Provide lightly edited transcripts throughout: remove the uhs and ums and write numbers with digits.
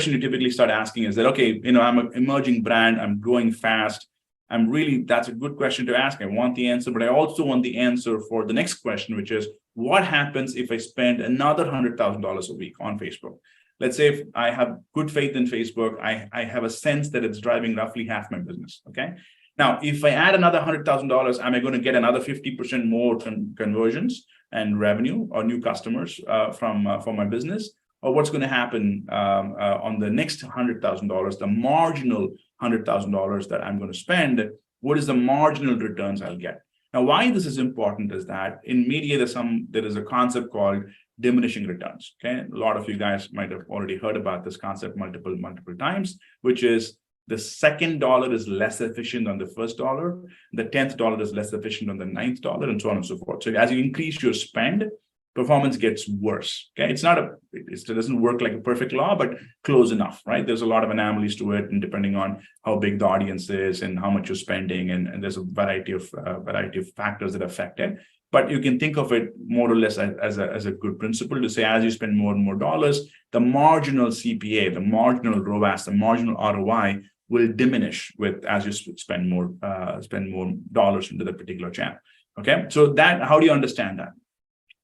question you typically start asking is that, okay, I'm an emerging brand, I'm growing fast. That's a good question to ask. I want the answer, but I also want the answer for the next question, which is what happens if I spend another $100,000 a week on Facebook? Let's say if I have good faith in Facebook, I have a sense that it's driving roughly half my business, okay? Now, if I add another $100,000, am I going to get another 50% more conversions and revenue or new customers from my business? Or what's going to happen on the next $100,000, the marginal $100,000 that I'm going to spend? What is the marginal returns I'll get? Now, why this is important is that in media, there is a concept called diminishing returns. Okay, a lot of you guys might have already heard about this concept multiple times, which is the second dollar is less efficient than the first dollar, the 10th dollar is less efficient than the ninth dollar, and so on and so forth. So as you increase your spend, performance gets worse. Okay, it doesn't work like a perfect law, but close enough, right? There's a lot of anomalies to it, and depending on how big the audience is and how much you're spending, and there's a variety of factors that affect it. But you can think of it more or less as a good principle to say, as you spend more and more dollars, the marginal CPA, the marginal ROAS, the marginal ROI will diminish as you spend more dollars into the particular channel. Okay, so how do you understand that?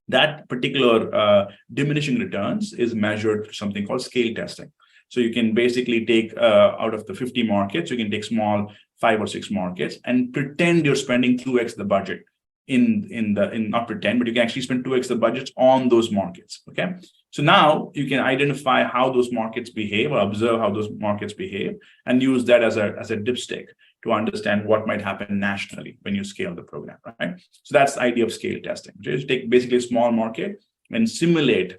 That particular diminishing returns is measured through something called scale testing. So you can basically take out of the 50 markets, you can take small 5 or 6 markets and pretend you're spending 2x the budget not pretend, but you can actually spend 2x the budgets on those markets. Okay, so now you can identify how those markets behave or observe how those markets behave and use that as a dipstick to understand what might happen nationally when you scale the program, right? So that's the idea of scale testing. Just take basically a small market and simulate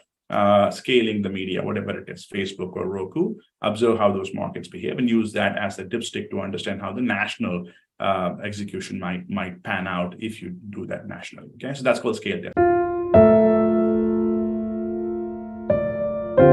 scaling the media, whatever it is, Facebook or Roku, observe how those markets behave and use that as a dipstick to understand how the national execution might pan out if you do that nationally. Okay, so that's called scale testing.